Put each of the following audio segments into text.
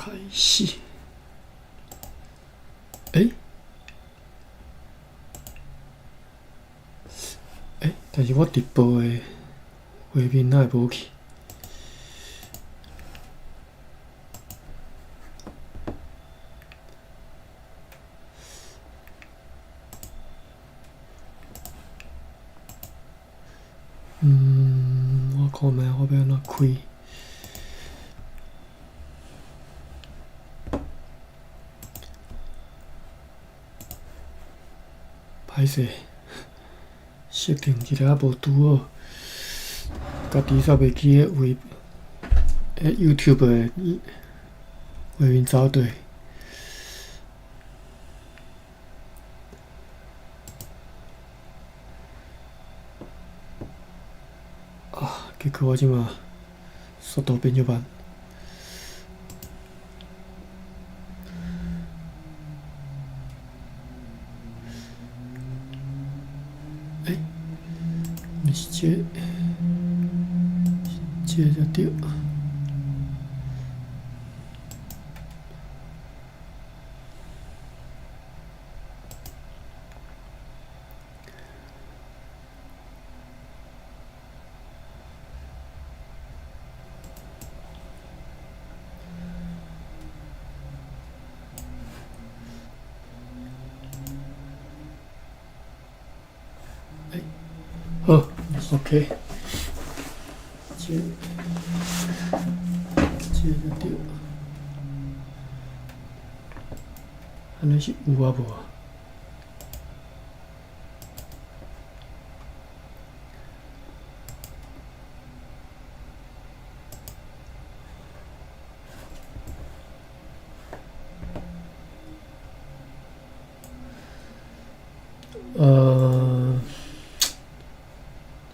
开始。但是我直播的画面哪会无去？我看卖我要安怎开？歹势，设定一个无拄好，家己煞袂记迄YouTube 的画面走对。结果我即马速度变就慢。毋是这才对。好 ，OK， 这就对，安尼是有啊无啊？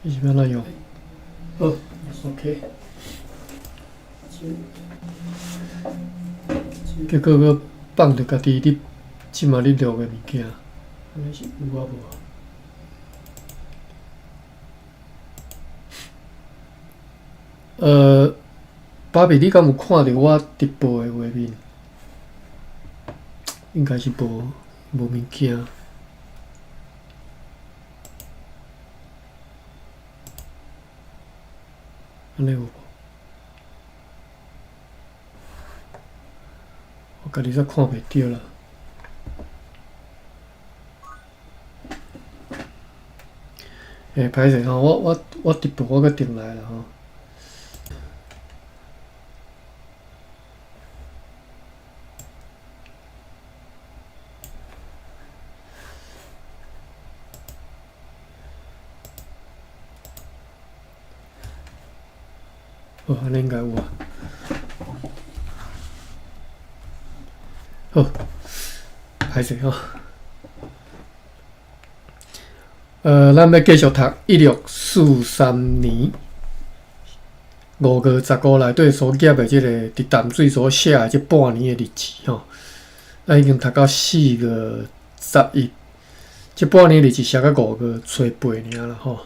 这是要哪用？好 ，OK。结果我放着家己你即马你录的物件，安尼是有啊无啊？爸比，你敢有看到我直播的画面？应该是无物件。安尼有无？我家己煞看袂着啦。歹势吼，我直播我阁定来啦吼。哦，安尼应该有啊。好，歹势吼。咱要继续读1643年5月15内底所记的即个伫淡水所写的即半年的日子吼。咱已经读到4月11，即半年日子写到5月初8尔啦吼。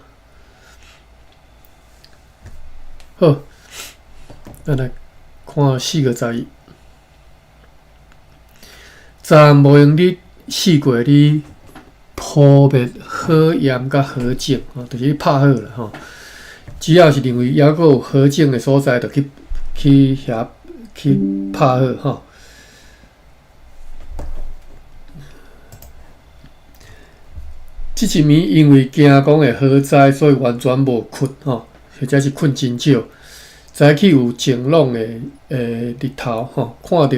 好，咱来看4月11。昨无用你试过你扑灭好盐甲好碱吼，就是你拍好了吼。只要是认为还阁有好碱的所在，就去遐去拍好吼。即一暝因为惊讲会好灾，所以完全无困吼，或者是困真少。早起有晴朗的日头吼，看到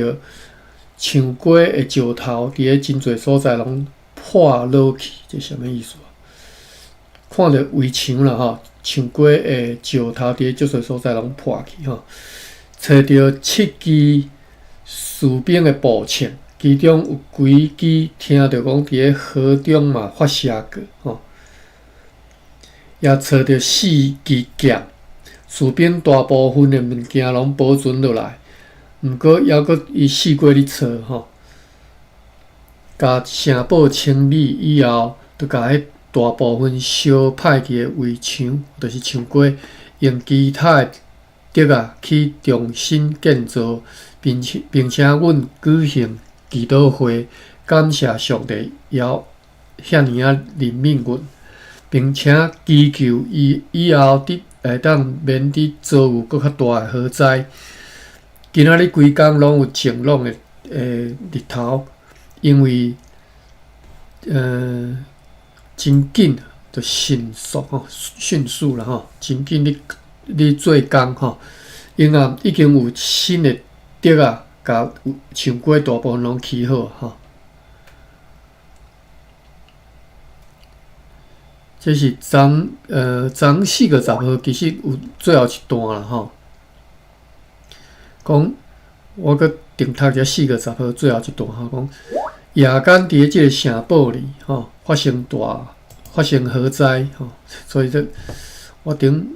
树瓜的石头伫咧真侪所在拢破落去，这啥物意思啊？看到围墙啦吼，树瓜的石头伫咧足侪所在拢破去吼。找到7支士兵的步枪，其中有几支听到讲伫咧河中嘛发射过吼，也找到4支剑。士兵大部分的物件拢保存落来，毋过还阁伊试过咧找吼，甲城堡清理以后，就甲迄大部分烧歹去的围墙，就是树瓜，用其他的竹去重新建造，并且阮举行祈祷会，感谢上帝遐尼怜悯阮，并且祈求以后会当免伫遭有搁较大诶火灾。今仔日规工拢有晴朗诶日头，因为真紧就迅速啦吼，真紧你做工吼，因啊已经有新诶竹啊，甲树瓜大部分拢起好吼。这是昨4月10号，其实有最后一段啦吼。讲我搁订读者4月10号最后一段吼，讲夜间伫即个城堡里吼发生火灾吼，所以我昨读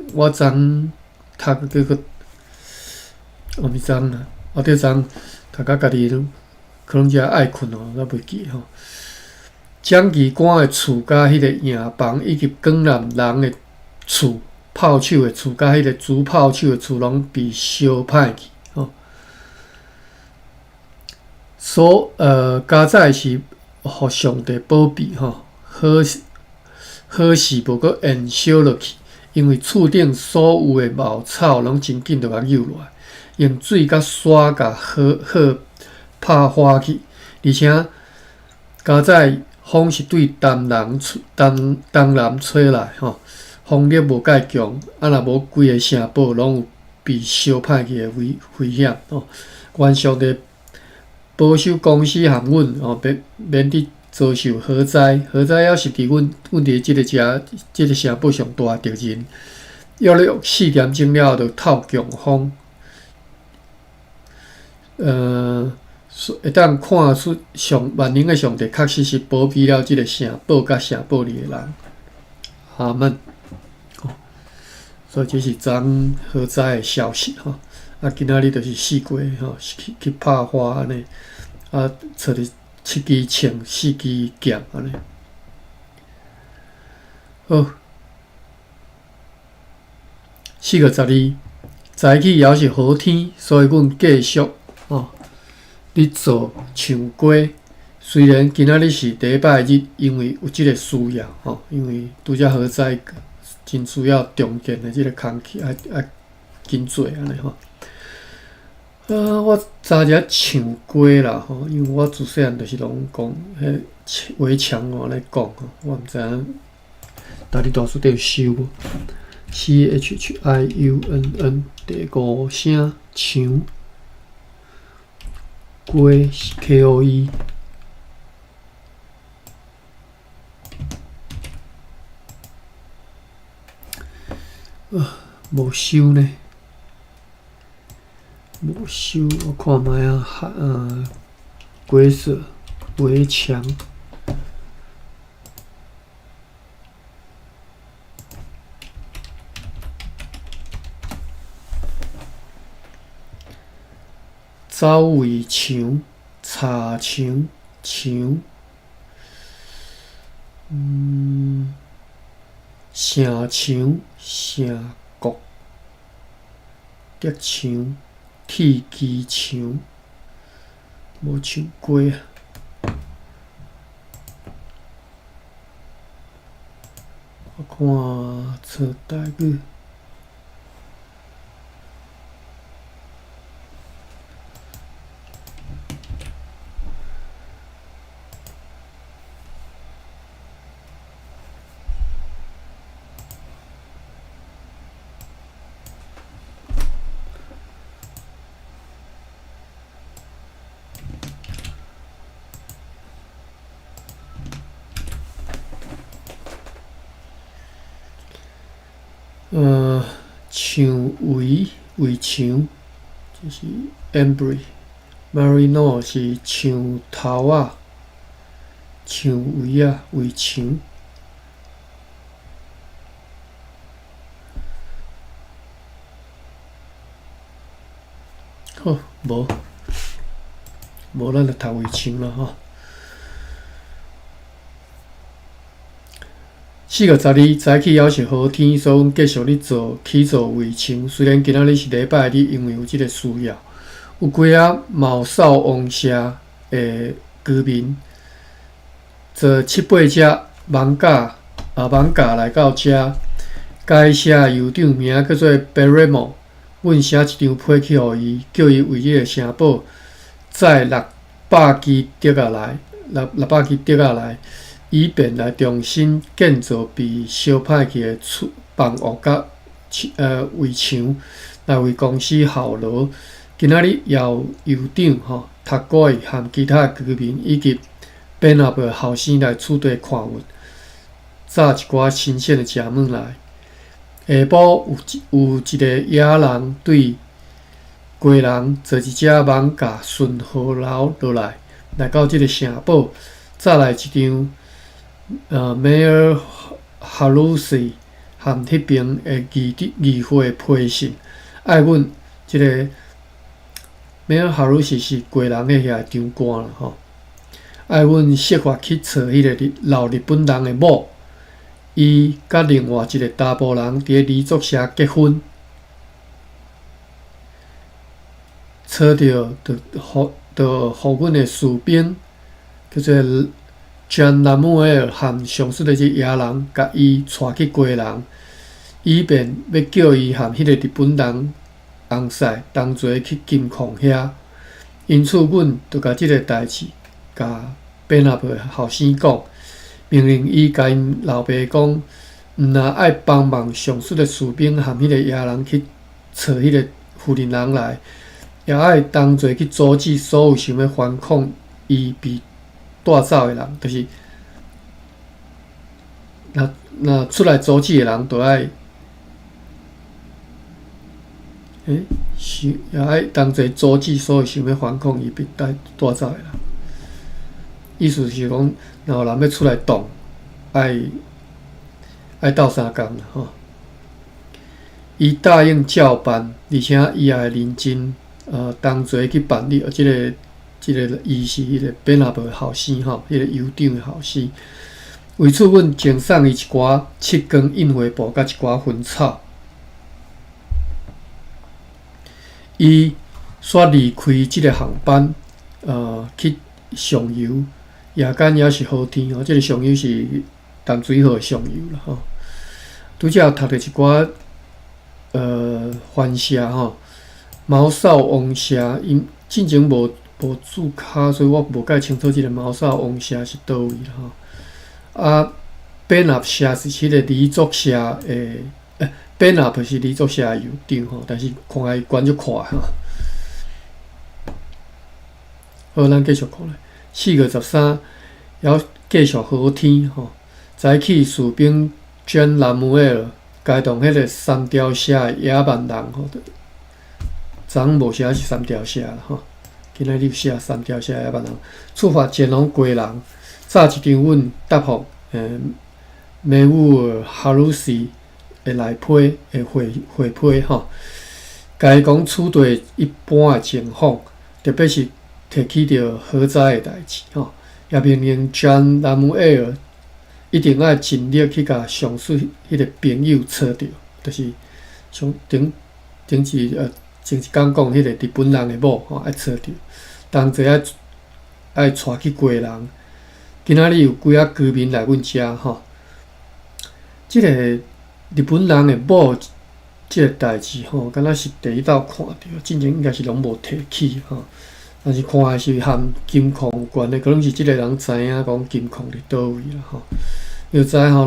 这个我毋知啦，我昨读到家己可能只爱困哦，我袂记吼。蒋义官的厝甲迄个营房，以及江南人的厝、炮手的厝甲迄个主炮手的厝，拢被烧歹去吼。加载是互上帝保庇吼，好事无搁延烧落去，因为厝顶所有的茅草拢真紧就甲扭落来，用水甲沙甲火拍花去，而且加载。风是对东南吹来吼，风力无介强，若无规个城堡拢有被烧歹去的危险吼。愿上帝保守公司含阮吼，免伫遭受火灾。火灾也是伫阮伫即个城堡上大敌人，约4点钟了后就透强风，会当看出万能的上帝确实是保庇了即个城堡甲城堡里的人。阿门。所以这是昨火灾的消息吼。今仔日就是4月吼，去拍花安尼，找着7支枪、4支剑安尼。好，4月12日，早起也是好天，所以阮继续吼。伫做唱歌，虽然今仔日是第一摆日，因为有即个需要吼，因为拄则火灾真需要重建的即个工期，紧做安尼吼。我早则唱歌啦吼，因为我自细汉就是拢讲迄围墙安尼讲吼，我毋知影，大你大书底有收无 ？CHIUNN 第5声唱。歌是 KOE， 无收呢，无收。我看卖鬼色围墙，走围墙，茶墙，城墙，城国，竹墙，铁枝墙，无唱过啊。我看册台语。墙围墙，就是 embry。marino 是墙头啊，墙围啊，围墙。好，无，咱就读围墙啦吼。4月12日早起还是好天，所以阮继续起做围墙。虽然今仔日是礼拜日，因为有即个需要，有几啊茅哨王社的居民，坐7、8只艋舺来到遮。该社酋长名叫做 Berremo， 阮写一张批去互伊，叫伊为即个城堡载600支竹仔来，600支竹仔来，以便来重新建造被烧歹去的房屋甲围墙，来为公司效劳。今仔日由酋长读过和其他居民以及本纳伯后生来厝地看运，炸一寡新鲜的食物来。下晡有一个野人对街人坐一只艋舺顺河流落来，来到即个城堡，载来一张Mayor Harusi 和迄边的议会批信，爱阮即个 Mayor Harusi 是街人的遐长官啦吼，爱阮设法去找迄个老日本人的某。伊甲另外一个查甫人伫黎族社结婚，找着互阮的士兵叫做 John Lamuel 和上述的即野人，甲伊带去街人，以便要叫伊和迄个日本人红婿同齐去金矿遐。因此，阮就甲即个代志甲本纳伯后生讲。命令伊甲因老爸讲，毋但爱帮忙上述的士兵和迄个野人去找迄个富人人来，也爱同齐去阻止所有想要反抗伊被带走的人，就是若出来阻止的人，都爱也爱同齐阻止所有想要反抗伊被带走的人。意思是讲，若有人要出来动，爱斗相共啦吼。伊答应照办，而且伊也会认真同齐去办理。即个伊是迄个本纳伯后生吼，迄个酋长的后生。为此，阮赠送伊一寡7根印花布甲一寡薰草。伊煞离开即个航班，去上游。夜间也是好天吼，即个上游是淡水河上游啦吼。拄则读着一寡番社吼，茅哨王社，因进前无注脚，所以我无介清楚即个茅哨王社是倒位啦吼。啊，本纳社是迄个黎族社的，本纳是黎族社的酋长吼，但是看伊管足快吼。好，咱继续看咧。4月13，还继续好天吼。早起士兵 John Lamuel 该动迄个三条社的野蛮人吼，昨无写是三条社啦吼。今仔日写三条社野蛮人，处罚前往街人，炸一张阮答复美乌哈鲁斯的内批的会批吼。该讲处对一般的情况，特别是提起着火灾的代志吼，也命令 John Lamuel 一定要尽力去甲上述迄个朋友找着，就是像前一讲讲迄个日本人的某吼，爱找着，同齐爱带去街人。今仔日有几啊居民来阮遮吼，即个日本人的某即个代志吼，敢若是第一道看到，之前应该是拢无提起吼。但是看的是和金矿有关的，可能是即个人知影讲金矿伫倒位啦吼。又知吼，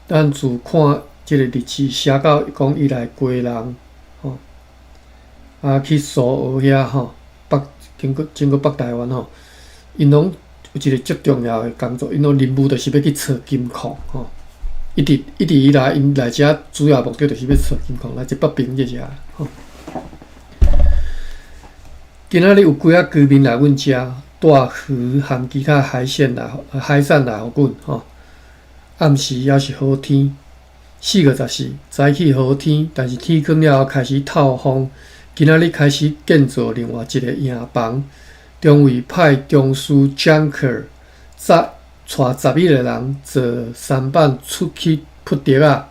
咱自看即个日志写到讲伊来街人吼，去苏澳遐吼，经过北台湾吼，因拢有一个足重要的工作，因拢任务就是要去找金矿吼。一直以来，因来遮主要目的就是要找金矿，来一北平这遮吼。今仔日有几啊居民来阮遮带鱼和其他海产来互阮吼。暗时也是好天，4月14早起好天，但是天光了后开始透风。今仔日开始建造另外一个营房，中尉派中士 Junker 带11个人坐舢板出去扑竹仔。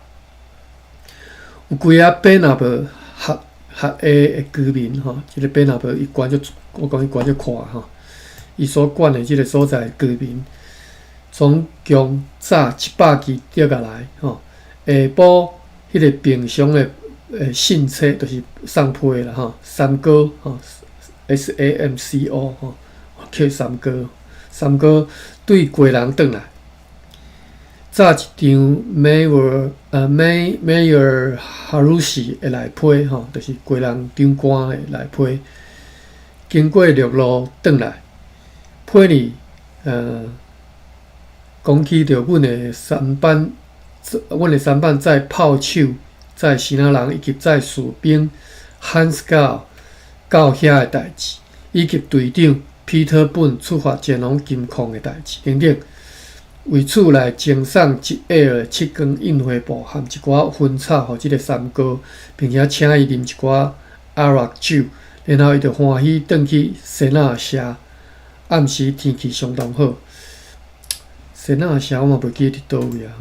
有几啊本纳伯合 A 的居民吼，即个边阿伯伊管就我讲伊管就宽吼，伊所管的即个所在居民，总共炸100支钓下来吼，下晡迄个平常的信册就是送批啦吼，三哥吼 SAMCO 吼，叫三哥，三哥对归人转来。炸一张 Mayor Harushi 的内批吼，就是贵人长官的内批，经过陆路转来，批里讲起着阮的三班载炮手、载新仔人以及载士兵 Hans Gao 到遐的代志，以及队长 Peter 本出发前往金矿的代志等等。为此来赠送一盒7根印花布和一寡薰草，互即个三哥，并且请伊啉一寡阿拉酒，然后伊就欢喜转去仙仔社。暗时天气相当好，仙仔社我嘛袂记伫倒位啊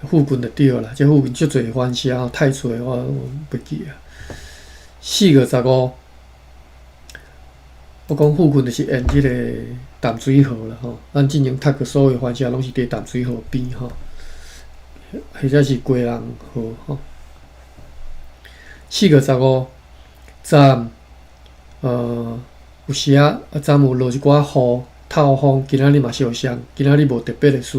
吼，附近就对啦，这附近足侪番社，太侪我袂记啊。4月15。我讲附近就是沿即个淡水河啦吼，咱进前读过所有番社拢是伫淡水河边吼，或者是归人河吼。4月15，昨有时啊，昨有落一寡雨透风，今仔日嘛是有像，今仔日无特别的事。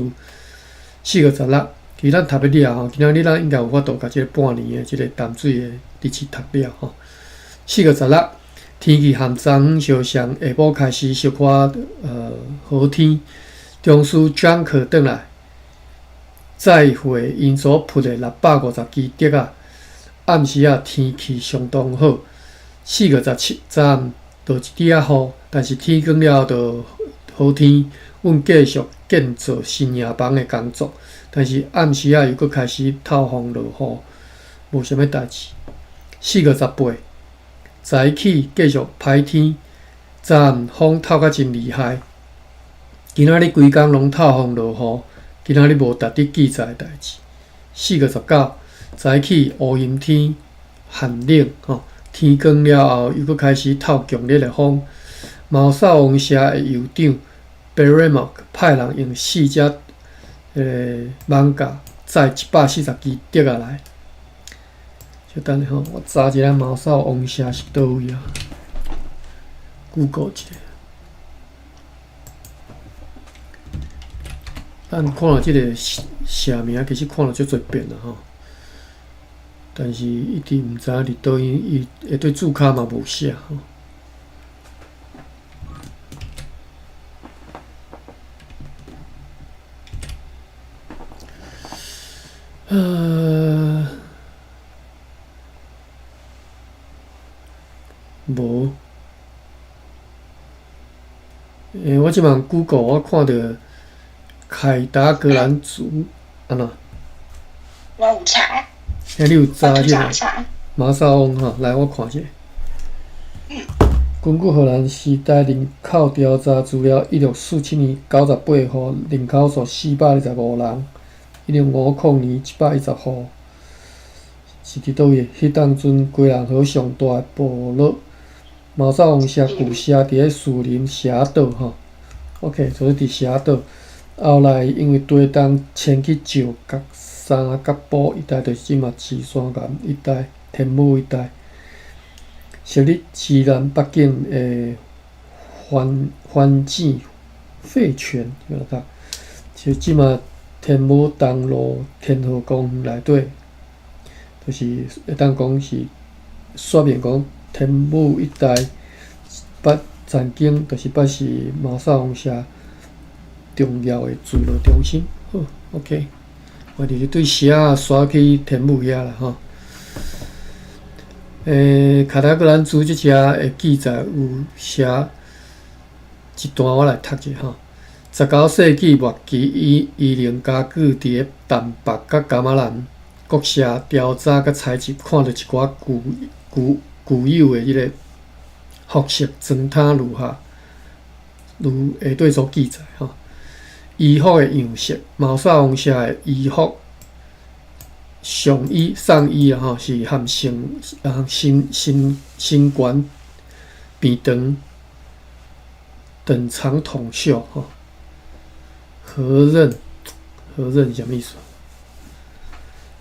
4月16，其实咱读要了吼，今仔日咱应该有法度甲即个半年的即个淡水的日期读了吼。4月16。天气含昨昏相像，下晡开始小可好天。中枢 Junker 转来，载回因所铺的650支竹仔。暗时啊，天气相当好。4月17，昨暗落一点仔雨，但是天光了后就好天。阮继续建造新营房的工作，但是暗时啊又搁开始透风落雨，无啥物代志。4月18。早起继续歹天，昨暗风透甲真厉害。今仔日规工拢透风落雨，今仔日无值得记载的代志。4月19，早起乌阴天，寒冷吼，天光了后又搁开始透强烈的风。毛扫王社的酋长 Beremok 派人用4只艋舺载140支竹下来。就等下吼，我查一下毛扫王社是倒位啊 ？Google 一下，咱看了即个社名，其实看了足侪遍啦吼，但是一直毋知伫倒因，伊下底注脚嘛无写吼。无，我即满 Google 我看到凯达格兰族，安怎？我有查。你有查即个毛扫王吼？来，我看者。根据荷兰时代人口调查资料，1647年98户，人口数425人；1050年110户，是伫倒位？迄当阵归人河上大的部落。毛扫王社旧社伫咧树林峡岛吼 ，OK， 就是伫峡岛。后来因为地动迁去石角三角埔一带，就是即嘛旗山岩一带、天母一带，昔日西南北境的番禺废泉，有啦个，就即嘛天母东路天河公园内底，就是会当讲是说明讲。天母一带捌曾经就是捌是毛扫王社重要的聚落中心。好 ，OK， 我就是对写啊刷去天母遐啦吼。卡达格兰族即只的记载有写一段，我来读者吼。19世纪末期，伊能家具伫咧淡北甲加马兰国社调查甲采集，看到一寡具有的迄个服饰装摊如下，如下底所记载吼。衣服的样式，毛扫王社的衣服上衣、上衣啊，吼是含身管扁长等长筒袖吼。合刃是啥物意思？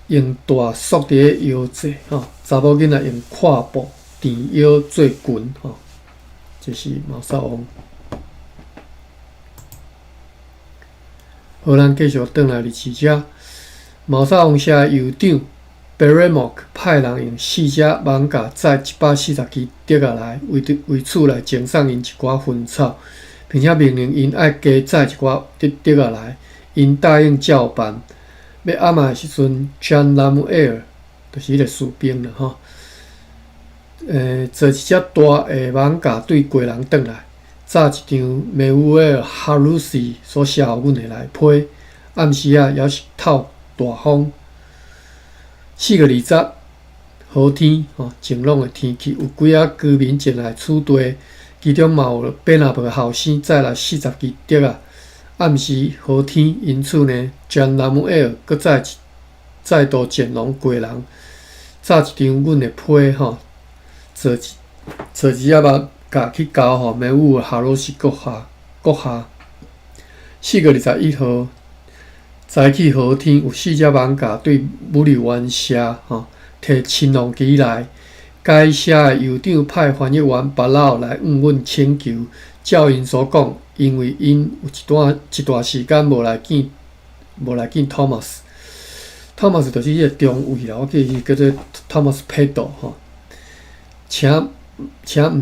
用大束伫腰际吼，查某囡仔用跨步垫腰做裙吼，这是毛扫王。好，咱继续转来历史遮。毛扫王社酋长 Barrymore 派人用4只艋舺载140支竹仔来，为此来赠送因一寡薰草，并且命令因爱加载一寡竹仔来。因答应照办。要暗暝时阵 ，John Lamuel 就是迄个士兵啦吼。坐一只大的艋舺对过人转来，炸一张梅乌尔哈鲁西所写予阮的来批。暗时啊，也是透大风。4月20，好天吼，晴朗的天气，有几啊居民前来取地，其中嘛有本阿伯后生载来40支竹仔。暗时好天，因此呢，将南姆尔搁再度前往过人，炸一张阮的批吼，坐一只艋舺去交吼梅乌哈罗西阁下。4月21号，早起好天，有4只艋舺对武力湾社吼摕青龙旗来。该社的酋长派翻译员巴老来向阮请求，照因所讲。因为因有一段时间无来见 Thomas 就是迄个中尉啦，我记伊叫做 Thomas Peddle 吼，请毋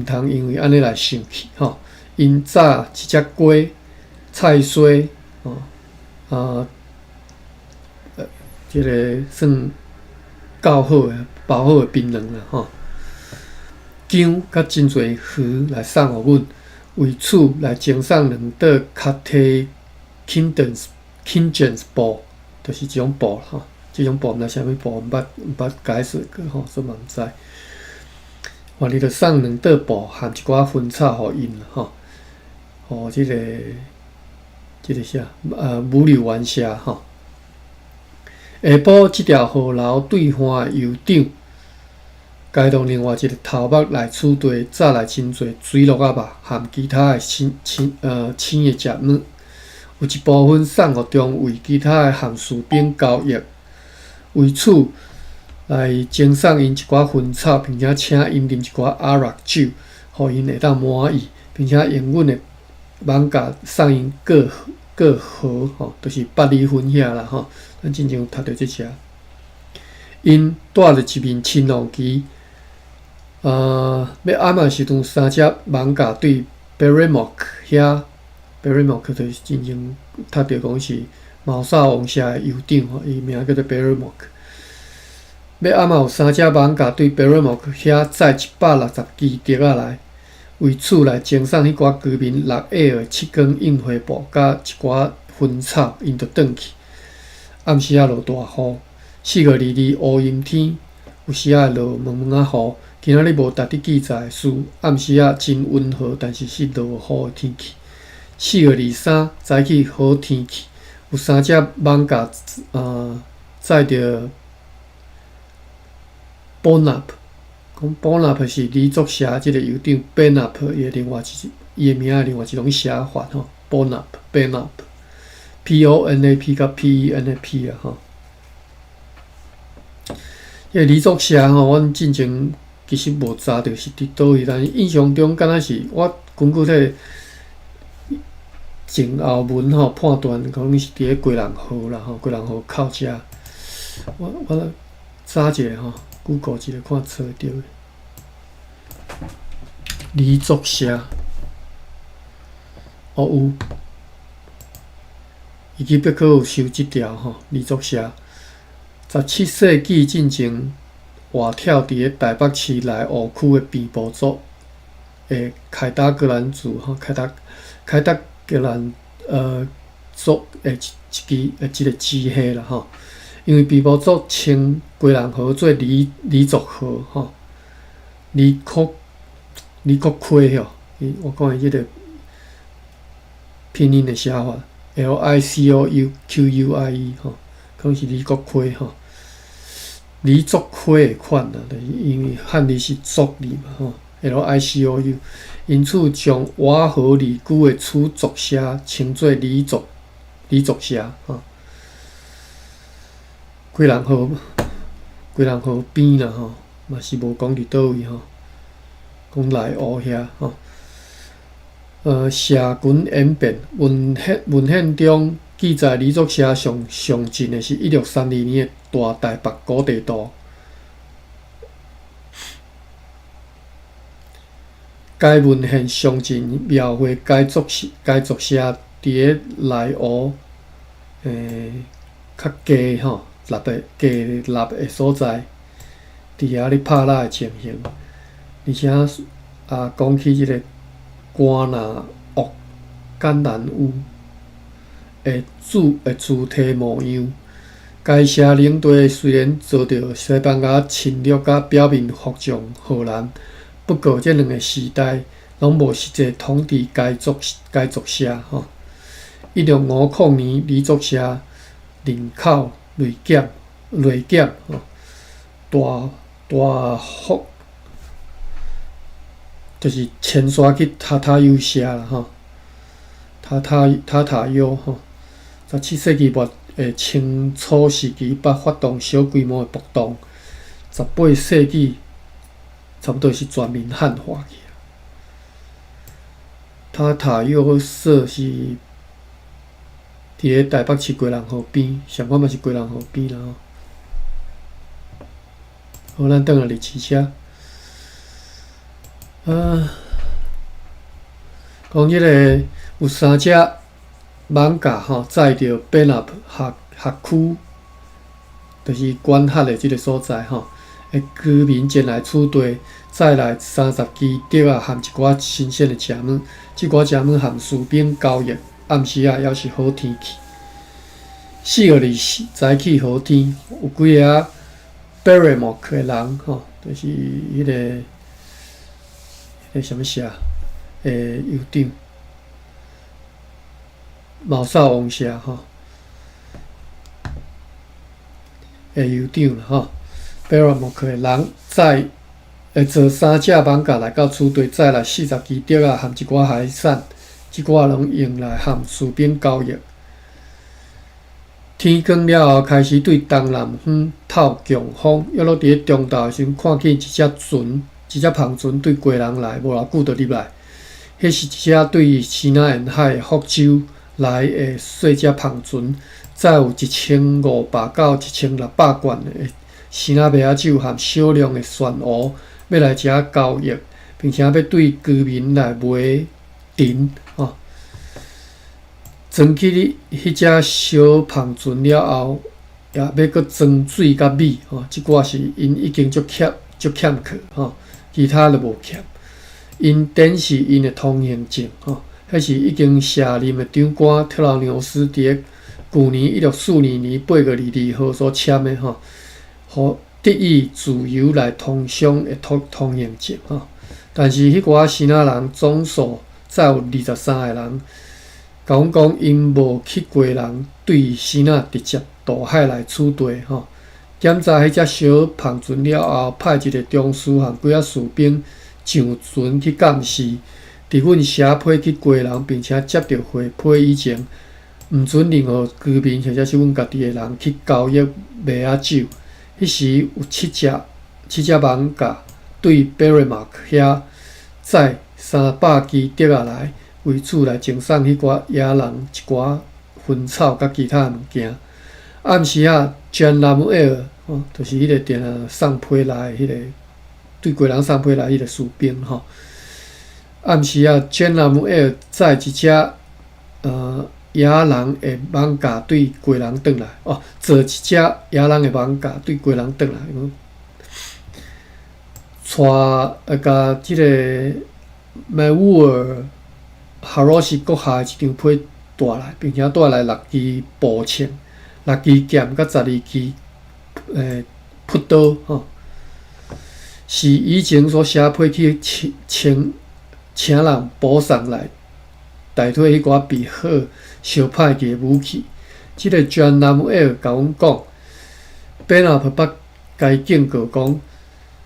通因为安尼来生气吼。因炸一只鸡、菜脯吼，即个算够好诶、包好诶槟榔啦吼。姜甲真侪鱼来送互阮。为此来赠送2块卡提 Kingens 布，就是即种布吼。即种布毋知啥物布，毋捌解释过吼，所以嘛毋知。话你着送2块布含一寡薰草互因啦吼，互即个啥武力湾社吼。下晡即条河流对岸酋长。该动另外一个头目来取地，炸来真侪水鹿仔肉，含其他的青的食物，有一部分送互中尉，其他的含士兵交易。为此，来赠送因一寡薰草，并且请因啉一寡阿拉酒，互因会当满意，并且用阮的艋舺送因过河吼，就是8里分遐啦吼。咱之前有读到即只，因带着一面青龙旗。要暗暝时阵，3只艋舺对 Barrymore 遐 ，Barrymore 就是真正读着讲是毛扫王社的酋长吼，伊名叫做 Barrymore。要暗暝有3只艋舺对 Barrymore 遐载160支竹仔来，为此来赠送迄寡居民6下的7根印花布，甲一寡薰草，因就转去。暗时啊落大雨，4月22乌阴天，有时啊落蒙蒙雨。今仔日无值得记载的事，暗时啊真温和，但是是落雨的天气。4月23早起好天气，有3只艋舺载着 Bonap， 讲 Bonap 是黎族社即个酋长 Benap 伊的名的另外一种写法吼 ，Bonap P-O-N-A-P 甲 P-E-N-A-P 啊吼。迄个黎族社吼，阮进前。其实无查着是伫倒位，但是印象中敢若是我根据迄个前后文吼判断，讲是伫咧贵人河啦吼，贵人河口遮。我查一下吼 ，Google 一下看找着诶。黎族社，有，伊去必可有收即条吼，黎族社。17世纪进前。活跳伫咧台北市内湖区的边部族的凯达格兰族吼，凯达格兰族的一个支系啦吼。因为边部族称贵人河做黎族河吼，黎库溪吼，我讲的即个拼音的写法 ，L-I-C-O-U-Q-U-I-E 吼，可能是黎库溪吼。李作亏的款啦，就是因为汉字是作字嘛吼 ，LICOU， 因此将瓦河离句的初作写称作李作写吼。几人河边啦吼，嘛是无讲伫倒位吼，讲内湖遐吼。社群演变文献中记载李作写上近的是1632年的大台北古地图。该文献详尽描绘该作写伫咧内湖较低吼低立的所在，伫遐咧拍拉的情形，而且讲起即个关那屋简南屋的主题模样。该社领地虽然遭到西班牙侵略甲表面服从荷兰，不过这两个时代拢无实际统治该作社吼。1650年，李作社人口锐减吼，大幅就是迁徙去塔塔尤社啦吼，塔塔尤吼。17世纪末清初时期捌发动小规模的暴动，18世纪差不多是全面汉化去。塔塔尤社是伫咧台北市归人河边，上款嘛是归人河边啦吼。好，咱转来历史车。讲即个有3只艋舺吼载着本纳学区，就是管辖的即个所在吼。居民前来厝地，载来30支竹啊，含一寡新鲜的食物。即寡食物含士兵交易。暗时也是好天气。4月24早起好天，有几个Berrymok 的人吼，就是迄个什么社酋长毛少王社吼，酋长啦吼 ，Berrymok 的人坐3只艋舺来到厝地，载来40支竹啊，含一寡海产。即寡拢用来和士兵交易。天光了后，开始对东南方透强风。约落伫咧中昼时，看见一只篷船对归人来，无偌久就入来。迄是一只对西南沿海的福州来的细只篷船，载有1500到1600罐的西南麦仔酒和少量的蒜蚵，要来遮交易，并且要对居民来卖tiền吼。装起迄只小篷船了后，也要搁装水甲米吼。即寡是因已经足欠缺吼，其他就无欠。因展示因的通行证吼，迄是已经卸任的长官特劳纽斯伫咧去年1642年8月22号所签的吼，互得以自由来通商的通行证吼。但是迄寡西南人总数才有23个人，甲阮讲因无去过人对西南直接渡海来厝地吼。检查迄只小篷船了后，派一个中士和几仔士兵上船去监视。伫阮社批去过人，并且接到回批以前，毋准任何居民或者是阮家己的人去交易麦仔酒。迄时有7只艋舺对 Berrymok 遐载300支竹仔来，为此来赠送迄寡野人一寡薰草甲其他物件。暗时啊 ，John Lamuel 吼，就是迄个定送批来迄个对贵人送批来迄个士兵吼。暗时啊 ，John Lamuel 载一只野人的艋舺对贵人转来哦，坐一只野人的艋舺对贵人转来，甲即个 Maur Haroshi 国下一张批带来，并且带来6支步枪、6支剑甲12支朴刀吼，是以前所写批去请人补送来，代替迄寡被好烧歹去的武器。即个 John Lamuel 甲阮讲 ，Berrymok 捌该警告讲，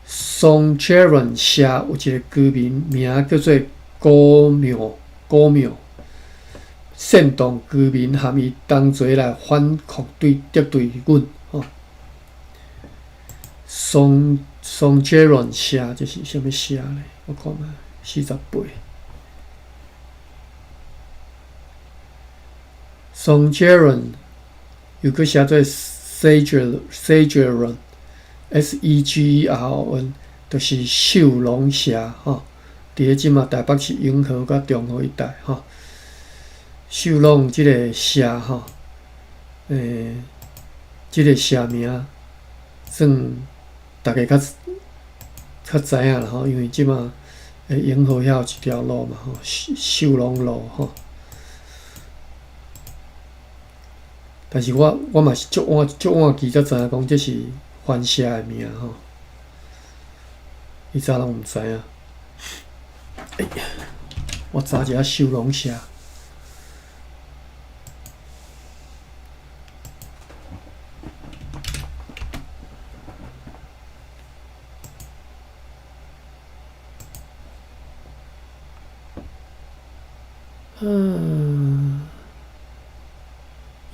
松杰伦社有一个居民名叫做古庙，煽动居民含伊同齐来反抗敌对阮。松杰伦社就是啥物社咧？我看下48。松杰伦又搁写做 Segeron，Segeron， 就是秀龙社吼。伫咧即马台北市永和甲中和一带吼，秀龙即个社吼，即个社名算大家较知影啦吼，因为即马永和遐有一条路嘛吼，秀龙路吼。但是我嘛是足晚期才知影讲这是番社的名吼，以前拢毋知影。我查一下秀龙社。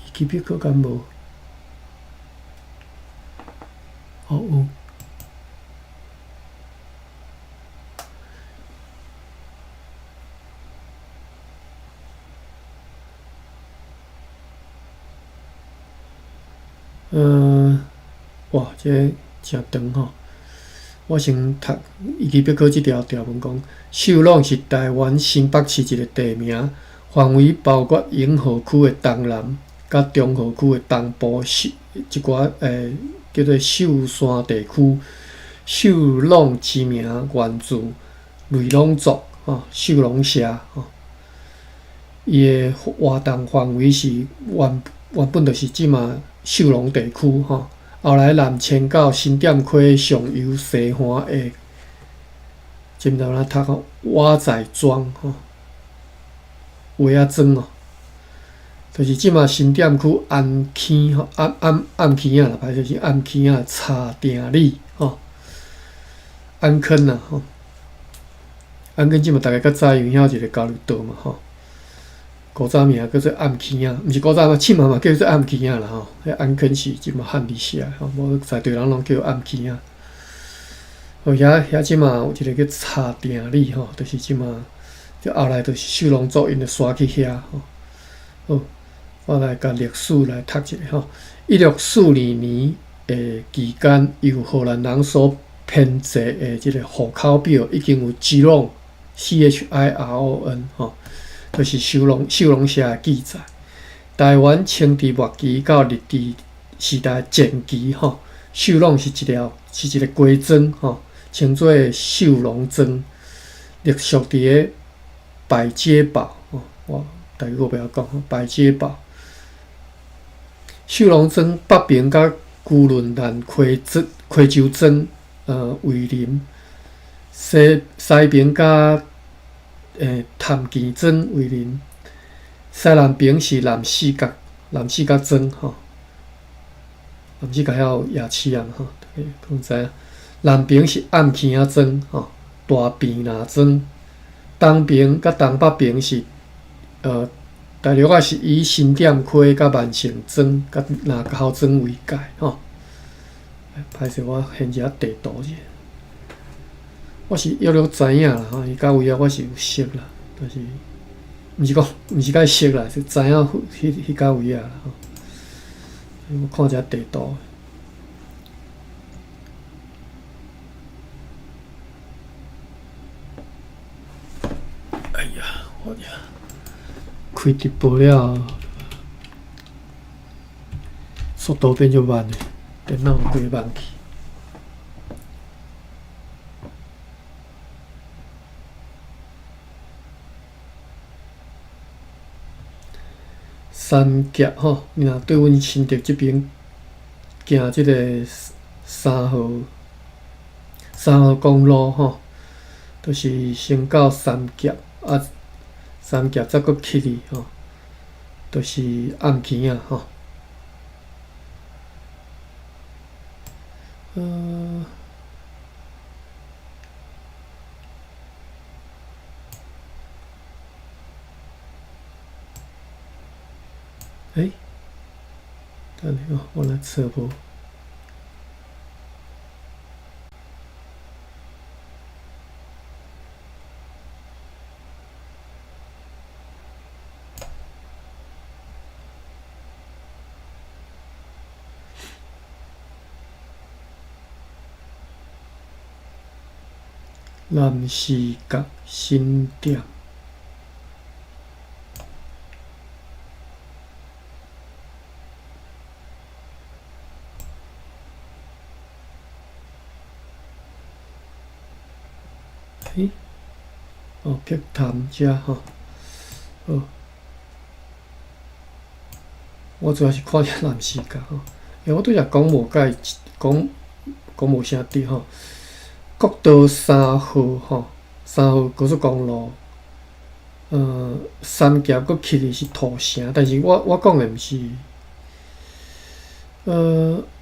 伊记笔搁敢无？哦有。哇，这真长吼！我先读伊记笔搁即条文讲，秀朗是台湾新北市一个地名，范围包括永和区的东南甲中和区的东部一寡叫做秀山地区。秀朗之名源自雷龙族秀龙社伊的活动范围是原本就是即马秀龙地区后来南迁到新店溪上游西环的，真毋知有哪读吼，瓦仔庄瓦仔庄就是即马新店区安坑暗坑啦，歹就是暗坑啊，茶店里安坑啦安坑即马大家较知，因为遐有一个交流道嘛古早名叫做暗坑啊，毋是古早嘛，凊嘛叫做暗坑啊啦吼。迄安坑是即马汉历史啊，无在地人拢叫暗坑啊。遐即马有一个叫茶店里就是即马，就后来就是秀龙族因就刷去遐我来甲历史来读一下1642年的期间，由荷兰人所编制的即个户口表已经有Chiron就是秀龙社的记载。台湾清治末期到日治时代前期秀龙是一个街庄称作秀龙庄，隶属伫个百街堡台语我袂晓讲百街堡。秀龙庄北边甲居伦兰溪洲庄为邻，西边甲潭墘庄为邻，西南边是南四角庄南四角遐有夜市啊可知影。南边是暗坑仔庄大便拿庄，东边甲东北边是大约是以新店溪甲万盛庄甲南高庄为界歹势，我现一下地图者。我是约略知影啦伊到位我是有熟啦，但是毋是甲伊熟啦，是知影迄到位啦我看一下地图。哎呀，我呀，开直播了，速度变就慢嘞，电脑规慢去。三甲你若对阮新竹这边行即个3号公路就是先到三甲三甲再搁起去就是暗坑等下哦，我来测无。南市角新店，碧潭遮吼，好，我主要是看遐南市角吼，我拄则讲无甲伊讲无啥对吼。国道3号吼，3号高速公路，三峡搁去的是土城，但是我讲的毋是，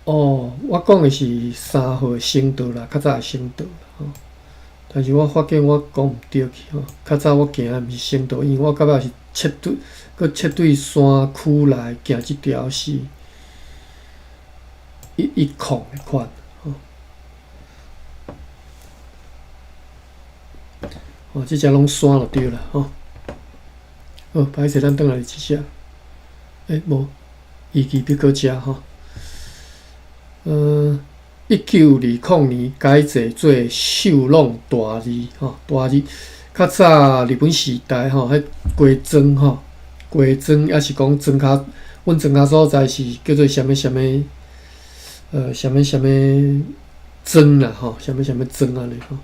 我讲的是3号省道啦，较早的省道啦吼。但是我发现我讲毋对去吼，较早我行的毋是省道，因为我感觉是切对山区内行即条是一控的款吼。即只拢山就对啦吼。好，歹势，咱转来一下。无，预期要搁食吼。1920年改制做秀朗大字吼，大字。较早日本时代吼，迄鸡庄吼，鸡庄也是讲庄脚，阮庄脚所在是叫做啥物啥物，啥物啥物庄啦吼，啥物啥物庄安尼吼。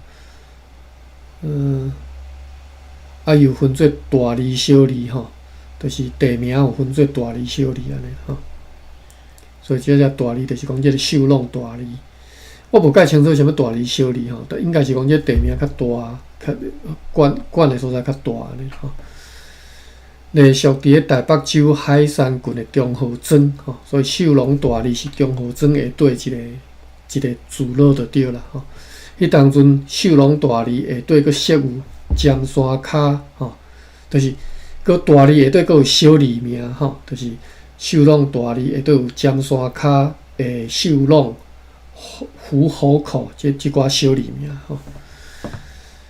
有分做大字小字吼，就是地名有分做大字小字安尼吼。所以这只大字就是讲这个秀朗大字。我无介清楚啥物大字小字吼，应该是讲这地名较大，较管的所在较大安尼吼。隶属伫咧台北州海山郡的中和庄吼，所以秀朗大字是中和庄下底一个聚落就对啦吼。迄当阵秀朗大字下底佫设有尖山脚吼，就是佫大字下底佫有小字名吼，就是秀朗大字下底有尖山脚诶秀朗虎口口即寡小字名吼。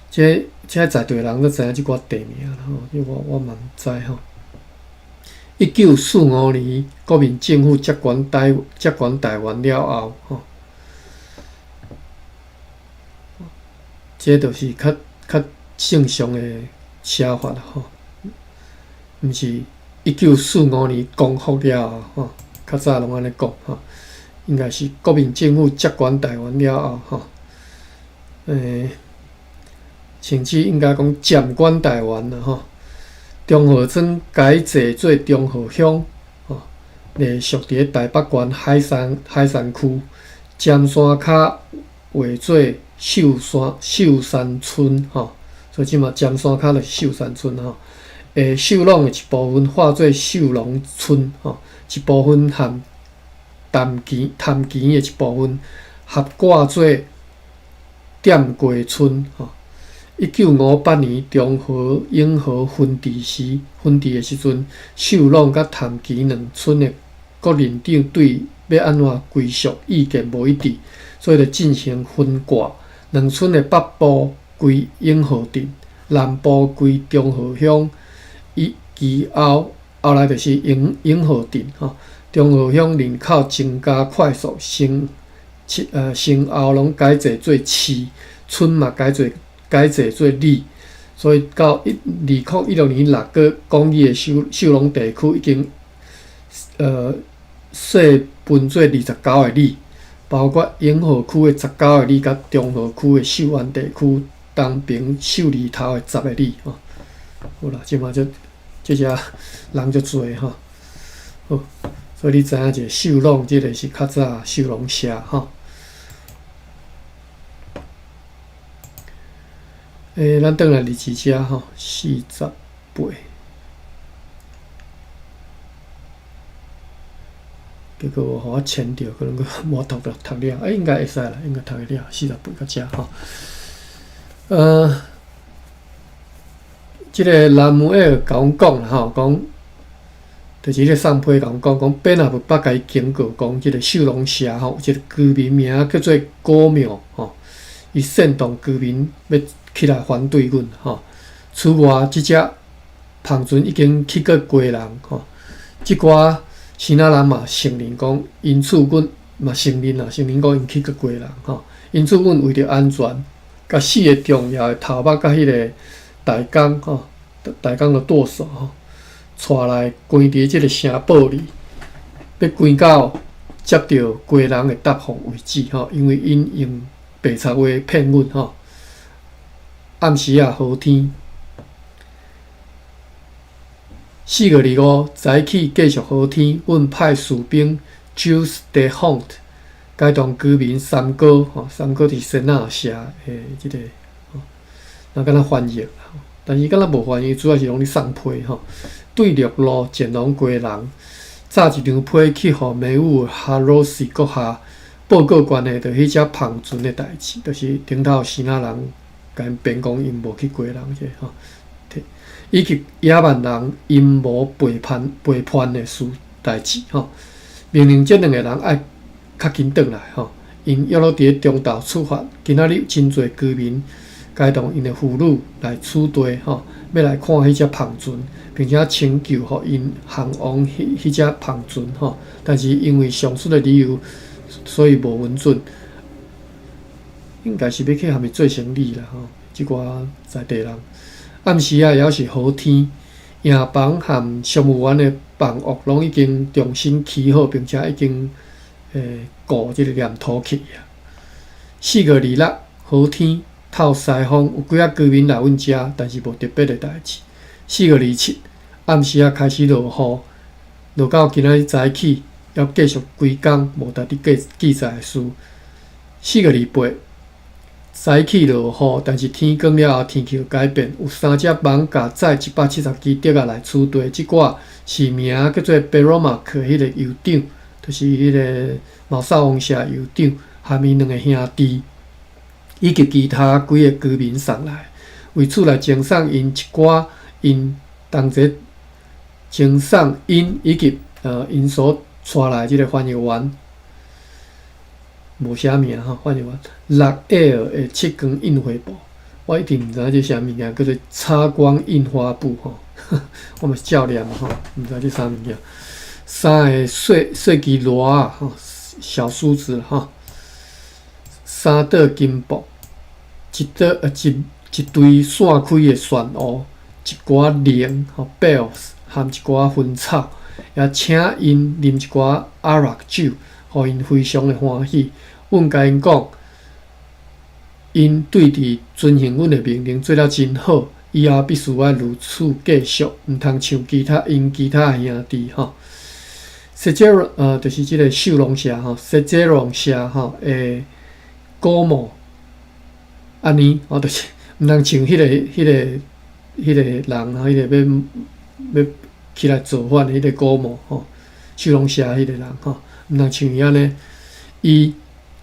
这在地人都知影即寡地名啦吼，我嘛毋知吼。1945年国民政府接管台湾了后吼，这就是较正常的写法啦吼，毋是1945年光复了后吼，较早拢安尼讲吼，应该是国民政府接管台湾了后吼，甚至应该讲占管台湾啦吼。中和庄改制做中和乡吼，隶属伫台北县海山区，尖山脚划做秀山村吼。所以即嘛尖山脚就是秀山村吼，秀朗的一部分划做秀朗村吼，一部分含潭墘的一部分合挂做点街村吼。1958年中和永和分治的时阵，秀朗甲潭墘两村的国民长对要安怎归属意见无一致，所以就进行分割。两村的北部归永和镇，南部归中和乡。其后来就是永和镇吼。中和乡人口增加快速，先后拢改制做市，村嘛改制做里，所以到2016年6月，广义的秀朗地区已经细分做29个里，包括永和区的19个里，甲中和区的秀安地区东平秀里头的10个里吼。好啦，即马这只人足侪吼，好，所以你知影者秀朗即个是较早秀朗社吼。咱转来22只吼，48。结果互我签着，可能佫无读了，应该会使啦，应该读会了，40倍到遮吼。即个兰姆埃尔甲阮讲啦吼，讲就是迄个送批甲阮讲本也捌甲伊经过，讲即个秀龙社吼，即个居民名叫做古庙吼，伊煽动居民要起来反对阮吼。此外，即只庞船已经去过归人吼，即寡新仔人嘛承认讲，因此阮嘛承认啦，承认讲因去过归人吼。因此，阮为着安全，甲4个重要的头目甲迄个大工吼，大工的舵手吼，带来关伫即个城堡里，要关到接到归人的答复为止吼。因为因用白贼话骗阮吼，暗时啊好天。4月25早起继续好天，阮派士兵 Jules de Hont 解动居民三哥吼，三哥伫仙纳社诶，即个吼，那敢若翻译啦，但是敢若无翻译，主要是拢咧送批吼。对陆路前往归人，炸一张批去互美武哈罗斯阁下报告关系着迄只庞船诶代志，就是顶头新仔人甲因辩讲因无去归人者吼。以及野蛮人阴谋背叛的代志吼，命令这2个人爱较紧转来吼。因约落伫中岛出发，今仔日真侪居民解动因的妇女来取地吼，要来看迄只庞船，并且请求互因航往迄只庞船吼。但是因为上述的理由，所以无允准。应该是要去下面做生意啦吼，即寡在地人。暗时啊，也是好天，营房和商务员的房屋拢已经重新起好，并且已经固即个黏土起啊。4月26好天，透西风，有几仔居民来阮遮，但是无特别的代志。4月27暗时啊开始落雨，落到今仔日早起，要继续规工无值得记载的事。4月28。早起落雨，但是天光了后，天气就改变。有3只艋舺载170支竹仔来取地，即寡是名叫做贝罗马克迄个酋长，就是迄个毛萨王社酋长，含伊2个兄弟，以及其他几个居民送来，为此来赠送因一寡因同齐赠送因以及因所带来即个翻译员。无写名吼，翻译员6L 的7光印花布，我一定毋知影这啥物件，叫做插光印花布吼。我嘛是教练嘛吼，毋知这啥物件。3个细支螺啊吼，小梳子吼，3道金箔，一堆散开的旋钮，一寡铃吼 bells， 含一寡薰草，也请因啉一寡阿拉酒，互因非常的欢喜。阮甲因讲，因对伫遵行阮的命令做了真好，以后必须要如此继续，毋通像其他兄弟吼。就是即个秀龙社吼，石这龙社吼诶，古墓安尼吼，就是毋通像迄个人吼，迄个要起来造反的迄个古墓吼，秀龙社迄个人吼，毋通像伊安尼，伊。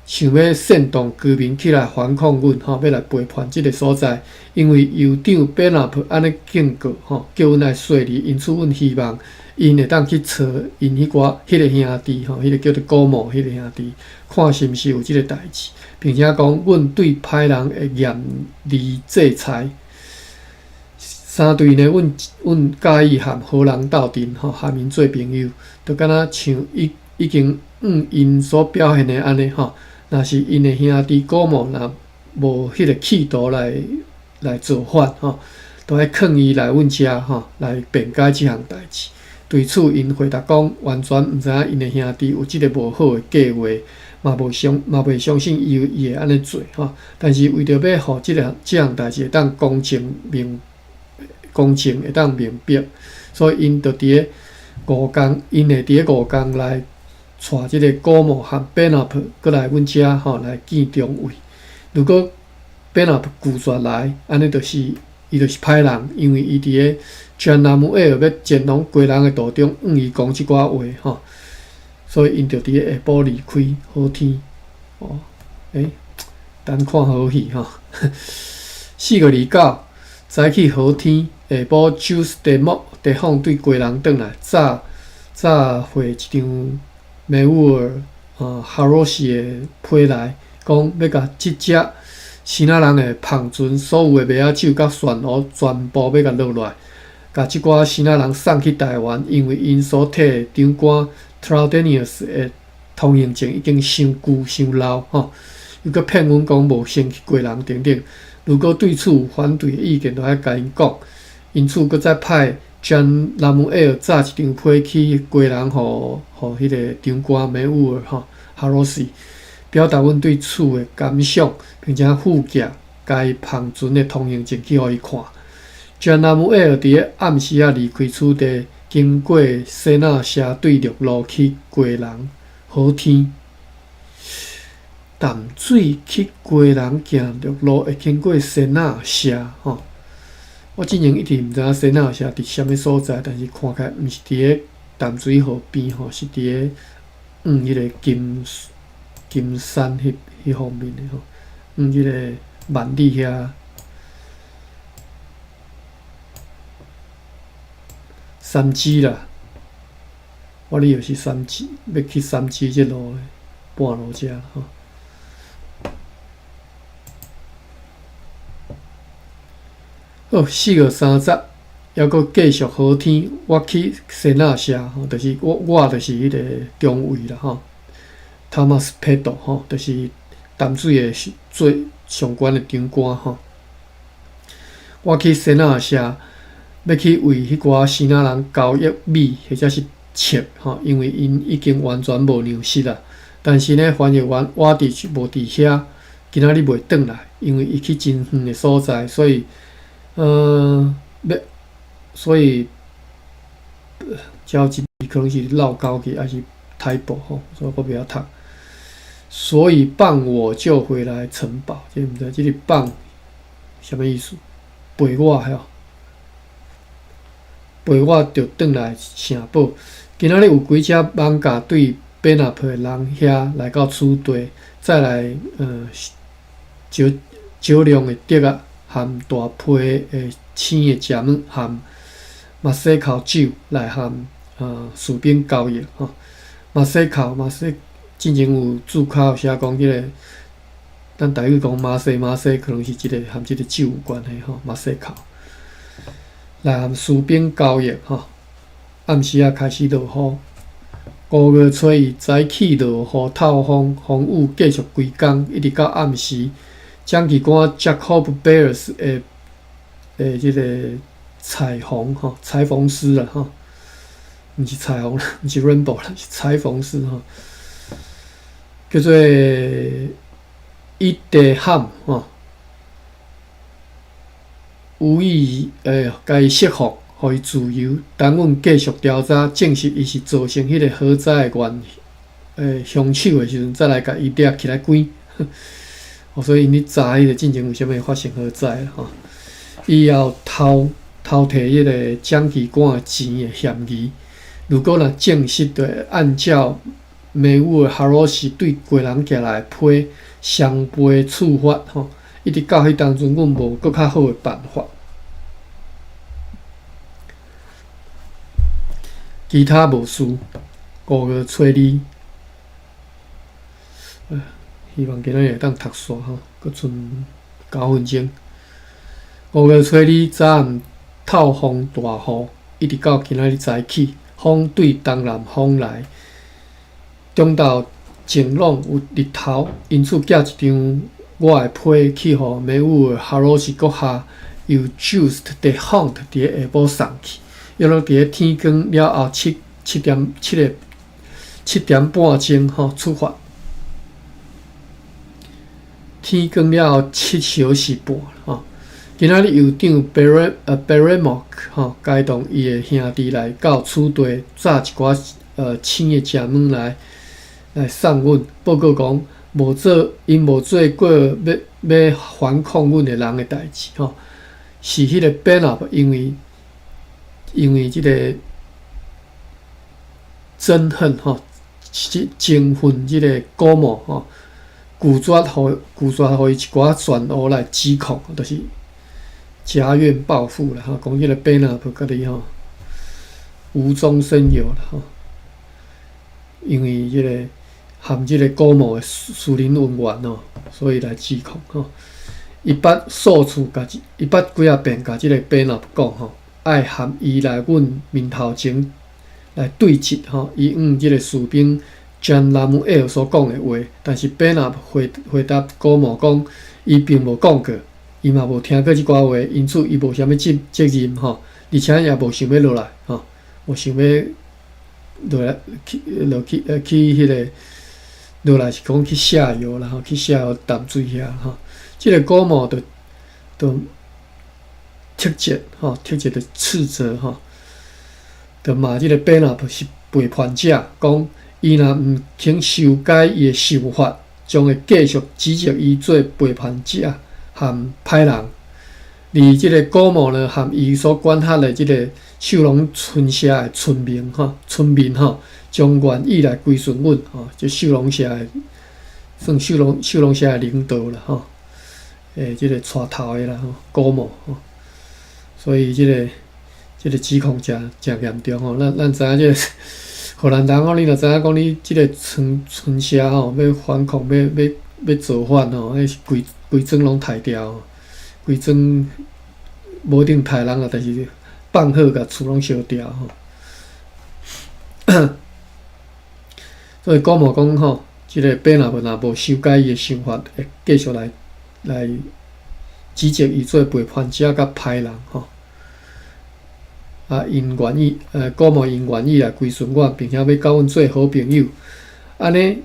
想要煽动居民起来反抗阮吼，要来背叛即个所在，因为酋长本纳普安尼警告吼，叫阮来说理，因此阮希望因会当去找因迄个兄弟吼，迄个叫做古墓迄个兄弟，看是毋是有即个代志，并且讲阮对歹人会严厉制裁。3队呢，阮介意和好人斗阵吼，和因做朋友，就敢若像已经因所表现的安尼吼。若是因的兄弟古墓，若无迄个企图来造反吼，都爱劝伊来阮遮吼，来辩解即项代志。对此，因回答讲，完全毋知影因的兄弟有即个无好的计划，嘛袂相信伊会安尼做吼。但是为着要互即项代志会当公正会当明白，所以因就伫咧因会伫咧5天来。带即个古墓和本纳普过来阮遮吼来见中尉。如果本纳普拒绝来，安尼就是伊就是歹人，因为伊伫咧全南姆埃尔要前往归人的途中，伊讲即寡话吼。所以因就伫咧下晡离开。好天哦，等看好戏吼。4月29，早起好天，下晡 Juice 地方对鸡人转来，早回一张梅乌尔哈罗西的批来，讲要甲即只希腊人的芳船所有的麦仔酒甲旋蚵全部要甲落来，甲即寡希腊人送去台湾，因为因所摕的长官 Traidenis 的通行证已经伤旧伤老吼，又搁骗阮讲无先去过人等等。如果对此有反对的意见，就爱甲因讲。因此，搁再派 John Lamuel 炸一张批去过人，互迄个长官梅乌尔哈罗西，表达阮对此的感想，并且附寄该芳船的通行证去互伊看。John Lamuel 伫咧暗时离开此地，经过西纳社对陆路去过人好天。淡水去鸡人行陆路会经过西纳社吼，我之前一直毋知影西纳社伫啥物所在，但是看起来毋是伫咧淡水河边吼，是伫咧迄个金山迄方面的吼，迄个万里遐三支啦，我哩又是三支，要去三支即路的半路遮吼。好，4月30，还阁继续好天。我去西纳社吼，就是我就是迄个中尉啦吼 ，Thomas Pedo 吼，就是淡水的最上悬的长官吼。我去西纳社，要去为迄寡希腊人交易米或者是切吼，因为因已经完全无粮食啦。但是呢，翻译员我无伫遐，今仔日袂转来，因为伊去真远的所在，所以。所以交一可能是绕高去，还是台北吼，所以我不要读。所以放我就回来城堡，这毋知这里放什么意思？陪我吼，陪我就转来城堡。今仔日有几只艋舺对北纳坡的人遐来到此地，再来少量的竹啊。含大批的青的食物，含马西口酒来含士兵交易吼。马西之前有注考写讲即个，咱台语讲马西，可能是含即个酒有关系吼。马西口来含士兵交易吼。暗时开始落雨，5月初2早起落雨透风，风雨继续规工，一直到暗时。将其官 Jacob Bears 即个裁缝吼，裁缝师啦吼，毋是彩虹啦，毋是 Rainbow 啦，是裁缝师吼，叫做伊地汉吼，有意甲伊释放，互伊自由。等阮继续调查，证实伊是造成迄个火灾的凶手的时阵，再来甲伊抓起来关。所以你知迄个进前有啥物发生火灾啦吼？伊要偷摕迄个蒋奇官的钱的嫌疑。如果若证实对，按照梅乌的哈罗西对鸡人行来批双倍处罚吼，一直到迄当阵，阮无搁较好的办法。其他无事，5月初2。希望今仔日会当读煞吼，阁剩9分钟。5月初2早暗透风大雨，一直到今仔日早起，风对东南风来，中昼晴朗有日头，因此寄一张我的批去互梅乌的哈罗西阁下，由 Just the Hunt 伫咧下晡送去，约落伫咧天光了后7点半钟吼出发。天光了后7:30吼，今仔日酋长 Beremoc 吼，该动伊的兄弟来到此地，炸一寡青的食物来送阮。报告讲，因无做过要反抗阮的人的代志吼，是迄个 Benab 因为即个憎恨吼，征婚即个古墓吼，拒绝互伊一寡漩涡来指控，就是家怨报复啦吼，讲即个变啊，不甲你吼无中生有啦吼，因为即个含即个古墓的私人恩怨吼，所以来指控吼。伊捌数次伊捌几啊遍甲即个变啊讲吼，爱含伊来阮面头前来对质吼，伊即个士兵John Lamuel 所讲的话，但是变啊回答古墓讲，伊并无讲过，伊嘛无听过即寡话，因此伊无啥物责任吼，而且也无想要落来吼，无想要落来去迄个落来是讲去下游啦吼，去下游淡水遐吼。即个古墓就特质吼，特质的斥责吼，就骂即个变啊是背叛者，讲伊若毋肯修改伊的想法，将会继续指责伊做背叛者和歹人。而即个古墓呢，和伊所管辖的即个秀龙村社的村民吼，将愿意来归顺阮吼，即秀龙社的算秀龙社的领导啦吼。即个带头的啦吼，古墓吼，所以即个指控真严重吼。咱知影即个荷兰人吼，你若知影讲你即个村社吼要反抗，要造反吼，迄是规庄拢杀掉吼，规庄无一定杀人啦，但是放火甲厝拢烧掉吼。所以古墓讲吼，即个变若无修改伊的想法，会继续来指责伊做背叛者甲歹人吼，因愿意古墓因愿意来归顺阮，并且要甲阮做好朋友，安尼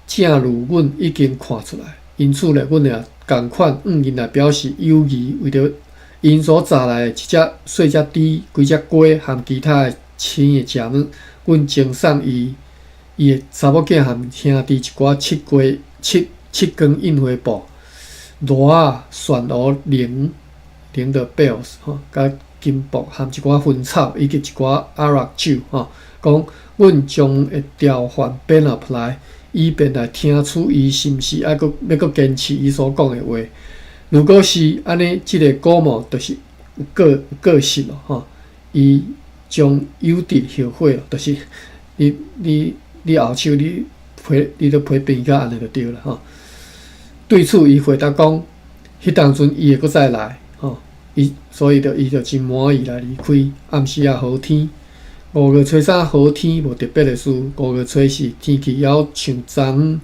正如阮已经看出来，因此咧，阮也共款因来表示友谊，为着因所载来的一只细只猪、几只鸡和其他的青的食物，阮赠送伊的查某囝和兄弟一寡七根印花布。螺啊、漩涡铃的 bells 吼，甲金箔含一寡薰草，以及一寡阿拉酒吼，讲阮将会调换变入来，以便来听取伊是毋是要搁坚持伊所讲的话。如果是安尼，即个古墓就是有过失咯吼，伊将有敌后悔咯，就是你后手你都批评甲安尼就对了吼。对此，伊回答讲，迄当阵伊会搁再来，吼，所以伊就真满意来离开。暗时啊，好天，5月初3好天，无特别的事。5月初4天气还像昨昏。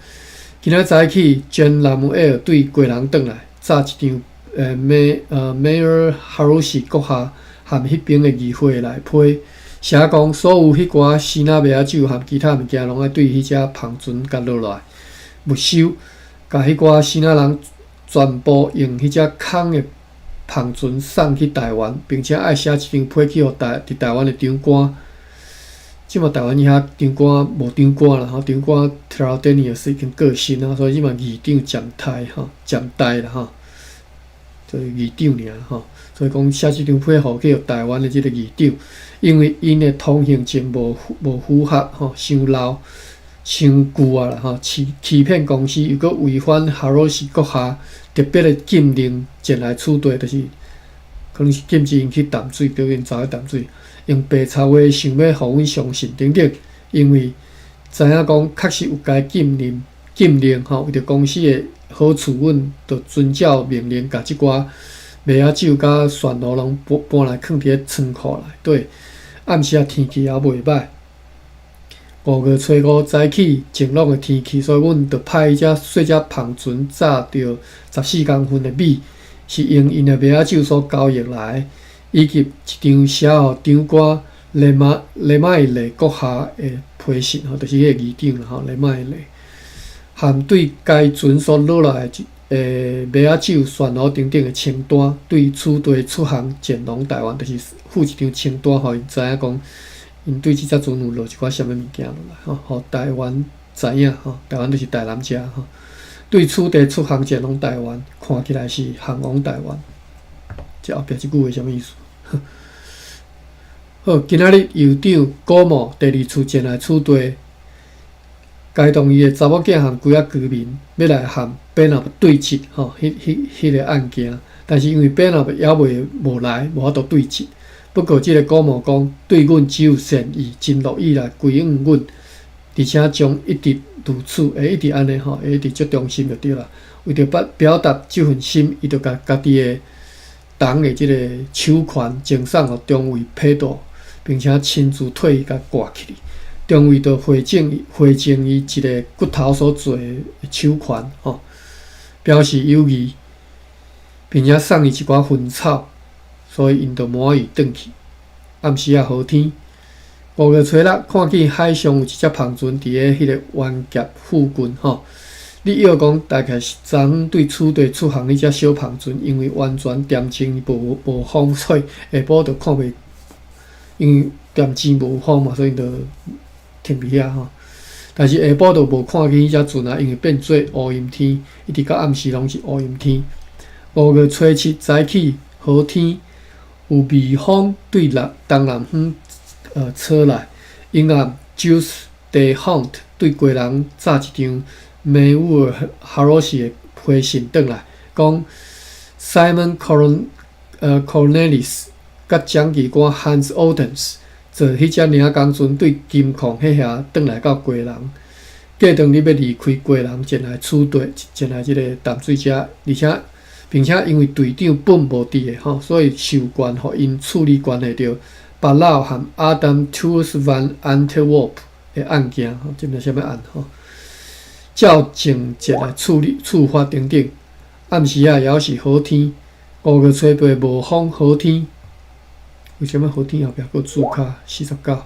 今仔早起，John Lamuel 对过人转来，炸一张Mayor Harushi 阁下含迄边的议会来批，写讲所有迄寡西那米亚酒和其他物件，拢爱对迄只芳船甲落来没收。甲迄寡西那人全部用迄只空的芳船送去台湾，并且爱写一张批去互伫台湾的长官。即马台湾遐长官无长官啦，吼，长官 Trudenius 已经过身啦，所以即马议长暂代啦，吼，就是议长尔吼。所以讲写即张批互去互台湾的即个议长，因为因的通行证无符合吼，伤老。伤旧啊啦吼，欺骗公司，又搁违反哈罗西阁下特别的禁令前来处罚，就是可能是禁止因去淡水，叫因走去淡水，用白抄话想要互阮相信等等，因为知影讲确实有该禁令吼，为着公司的好处，阮着遵照命令，甲即寡麦仔酒甲漩涡拢搬来放伫咧仓库内底。暗时啊，天气也袂歹。5月初5早起晴朗的天气，所以阮着派只细只帆船载着14公分的米，是用因的麦仔酒所交易来，以及一张写予长官雷马勒阁下的批信吼，就是迄个议长啦吼，雷马勒含对该船所落来的麦仔酒、漩涡等等的清单，对此地出航前往台湾，就是附一张清单，互因知影讲。因对即只船有落一寡啥物物件落来吼，互台湾知影吼，台湾就是台南遮吼。对此地出航前往台湾，看起来是航往台湾。这后壁即句话啥物意思？好，今仔日邮长古墓第2次前来处罚该同伊的查某囝和规仔居民要来和本纳对峙吼，迄个案件，但是因为本纳也无来，无法度对峙。不过，即个古墓讲对阮只有善意，真乐意来归应阮，而且将一直如此，会一直安尼吼，会一直足忠心就对啦。为着表达即份心，伊就甲家己的党的即个手权赠送互中尉佩多，并且亲自替伊甲挂起。中尉就回赠伊一个骨头所做的手权吼，表示友谊，并且送伊一寡薰草。所以，因就满意转去。暗时啊，好天，5月初6，看见海上有一只帆船伫咧迄个湾夹附近吼。你要讲大概是昨昏对厝地出航迄只小帆船，因为完全点睛无风，所以下晡就看袂，因为点睛无风嘛，所以就停伫遐吼。但是下晡就无看见迄只船啊，因为变做乌阴天，一直到暗时拢是乌阴天。5月初7早起好天。有微风对东南方吹来，因暗 Juice de Hunt 对归人炸一张梅乌尔哈罗西的回信转来，讲 Simon Cornelis 甲蒋记官 Hans Ottens 坐迄只领工船对金矿迄遐转来到归人，过当日要离开归人，前来厝地，前来即个淡水遮，而且。并且因为队长本无伫个吼，所以授权互因处理关系着巴老和 Adam Tours van Antwerp 的案件吼，即个啥物案吼？照情节来处罚等等。暗时啊，也是好天，5月初8无风好天。为什么好天后壁佫注卡49？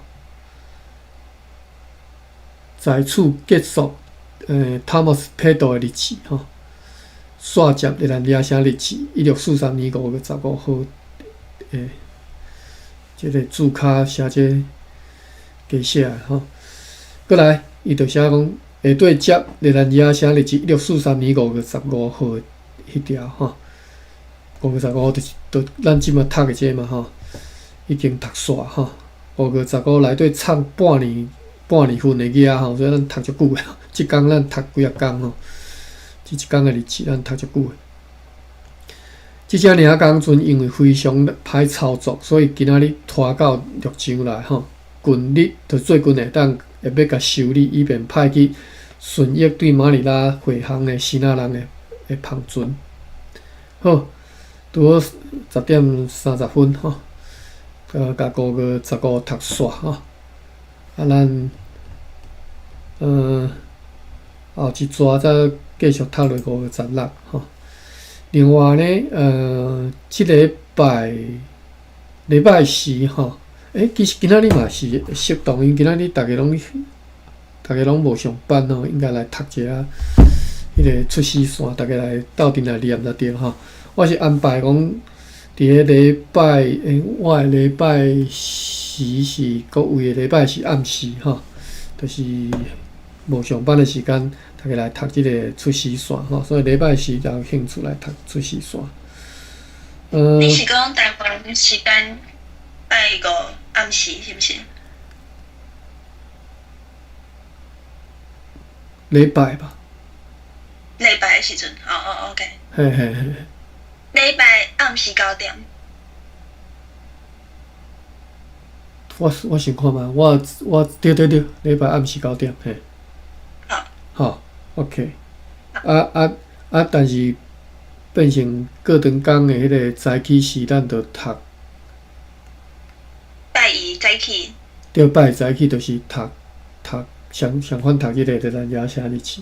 在此结束Thomas Pedo 的日子吼。煞接日兰野城日子，1643年5月15号，即个注卡写这加写吼。过来，伊就写讲下对接日兰野城日子，1643年5月15号迄条吼。5月15号就是咱即马读的这嘛吼，已经读煞吼。5月15内底创半年份的嘢吼，所以咱读足久的。即工咱读几啊工吼。即一工的日子，咱读足久诶。即只领工船因为非常歹操作，所以今仔日拖到陆上来吼。近日就最近会要甲修理，以便派去顺益对马尼拉回航的西那人的帆船。好，拄好10:30吼，甲5月15读煞吼。啊，咱后一撮再继续读落5月16吼。另外呢，即礼拜4吼，其实今仔日嘛是适当，因今仔日大家拢无上班吼，应该来读一下迄个出世线，大家来斗阵来念就对吼。我是安排讲，伫个礼拜，我的礼拜4是各位的礼拜是暗时吼，就是无上班的时间。大家来读即个出世线吼，所以礼拜4有兴趣来读出世线。你是讲台湾时间拜5暗时是毋是？礼拜吧。礼拜的时阵，OK。嘿嘿嘿。礼拜暗时9点。我先看嘛，我对，礼拜暗时9点，嘿。好。OK， 但是变成过长工的迄个早起时，咱就读。拜2早起。对，拜早起就是读相反读即个咱野城日子。